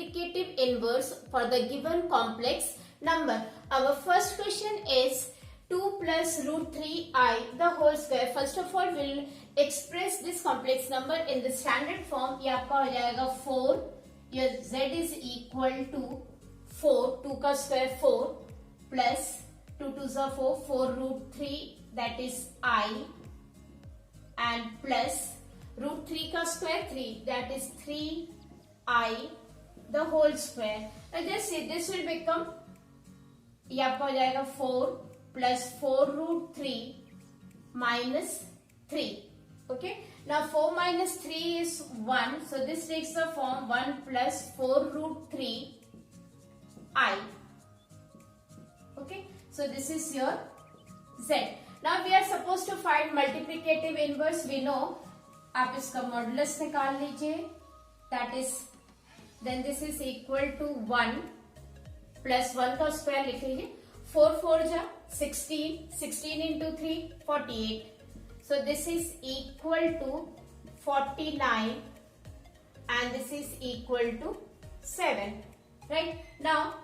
multiplicative inverse for the given complex number. Our first question is 2 plus root 3i the whole square. First of all, we'll express this complex number in the standard form. ये आपका हो जाएगा 4. Your z is equal to 4. 2 का square 4 plus 2 2s are 4. 4 root 3 that is I and plus root 3 का square 3 that is 3i the whole square. Now just see, this will become ये आपका हो जाएगा 4 plus 4 root 3 minus 3. Okay. Now 4 minus 3 is 1. So this takes the form 1 plus 4 root 3 I. Okay. So this is your z. Now we are supposed to find multiplicative inverse. We know. आप इसका modulus निकाल लीजिए. That is, then this is equal to 1 plus 1 का square लिख लीजिए. 4 4 जा 16. 16 into 3 48. So this is equal to 49 and this is equal to 7. Right? Now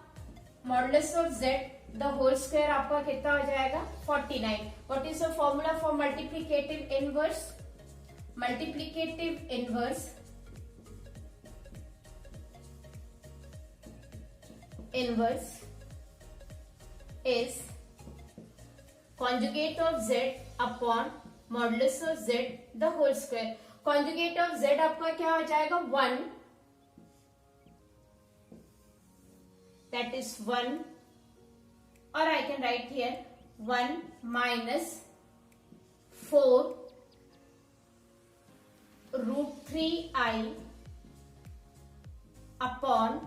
modulus of z the whole square आपका कितना हो जाएगा 49. What is the formula for multiplicative inverse? Multiplicative inverse is conjugate of z upon modulus of z the whole square. Conjugate of z आपका क्या हो जाएगा 1, that is 1, or I can write here 1 minus 4 root 3i upon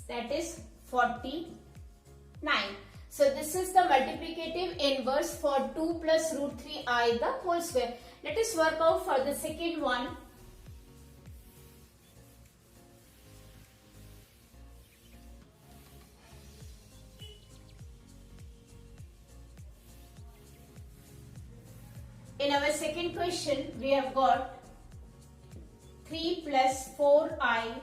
that is 49. So this is the multiplicative inverse for 2 plus root 3i the whole square. Let us work out for the second one. In our second question, we have got 3 plus 4i.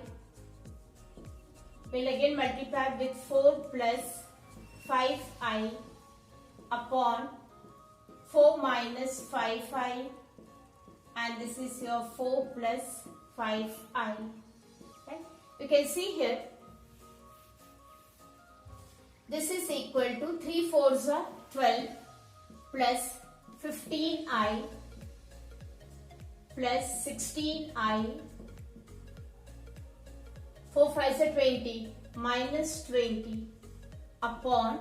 We'll again multiply with 4 plus 5i upon 4 minus 5i, and this is your 4 plus 5i. Okay? You can see here, this is equal to 3 4s are 12 plus 15i plus 16i, 4 5s are 20 minus 20 upon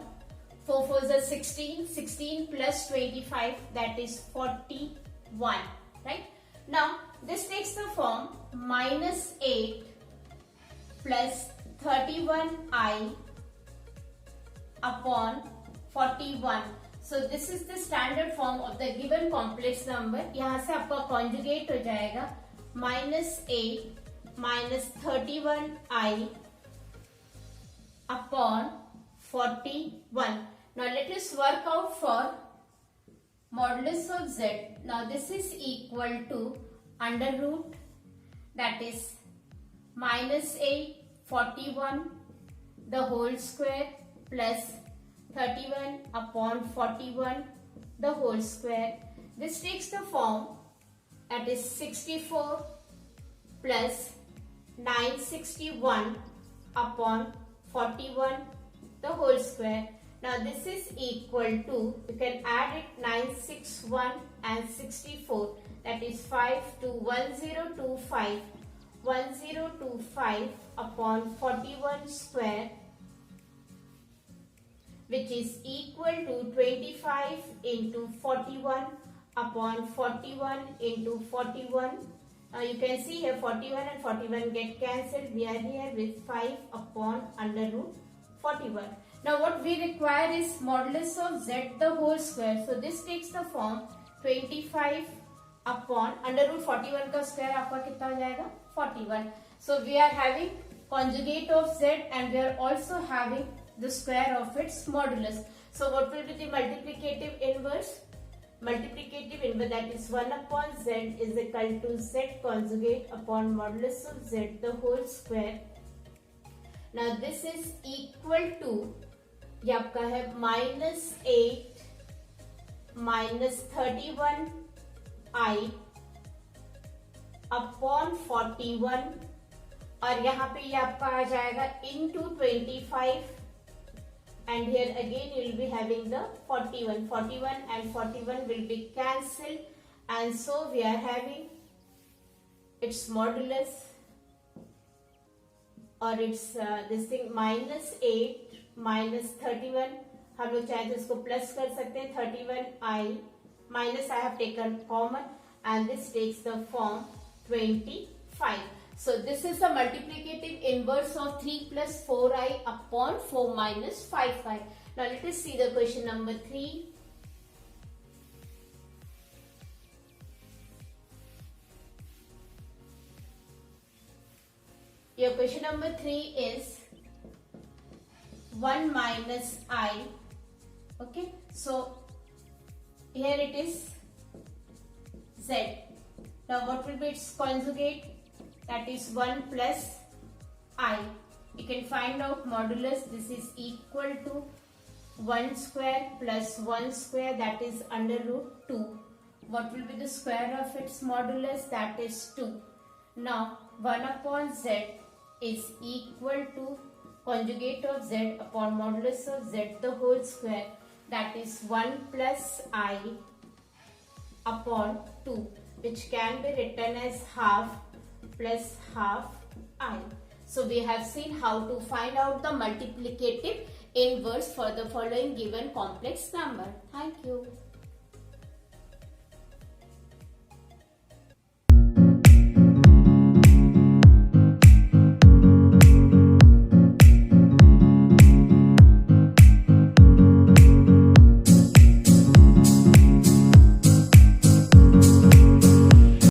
4 4s are 16, 16 plus 25 that is 41. Right? Now this takes the form minus 8 plus 31i upon 41. So this is the standard form of the given complex number. यहाँ से आपका conjugate हो जाएगा minus 8 minus 31i upon 41. Now let us work out for modulus of z. Now this is equal to under root, that is minus 8 41 the whole square plus 31 upon 41 the whole square. This takes the form, that is 64 plus 961 upon 41 the whole square. Now this is equal to, you can add it 961 and 64, that is 5 to 1025 upon 41 square, which is equal to 25 into 41 upon 41 into 41. Now you can see here 41 and 41 get cancelled. We are here with 5 upon under root 41. Now what we require is modulus of z the whole square. So this takes the form 25 upon under root 41 का square आपका कितना हो जाएगा 41. So we are having conjugate of z and we are also having the square of its modulus. So what will be the multiplicative inverse? Multiplicative inverse, that is 1 upon z is equal to z conjugate upon modulus of z the whole square Now this is equal to, ये आपका है -8 -31i upon 41, और यहाँ पे ये आपका आ जाएगा into 25, and here again you will be having the 41 and 41 will be cancelled, and so we are having its modulus, or it's this thing -8 -31, हम लोग चाहे तो इसको प्लस कर सकते हैं, 31i minus I have taken common, and this takes the form 25. So this is the multiplicative inverse of 3 plus 4i upon 4 minus 5i. Now let us see the question number 3. Your question number 3 is 1 minus I. Okay, so here it is Z. Now what will be its conjugate? That is 1 plus I. You can find out modulus. This is equal to 1 square plus 1 square, that is under root 2. What will be the square of its modulus? That is 2. Now 1 upon Z is equal to conjugate of Z upon modulus of Z the whole square, that is 1 plus I upon 2, which can be written as half plus half I. So we have seen how to find out the multiplicative inverse for the following given complex number. Thank you.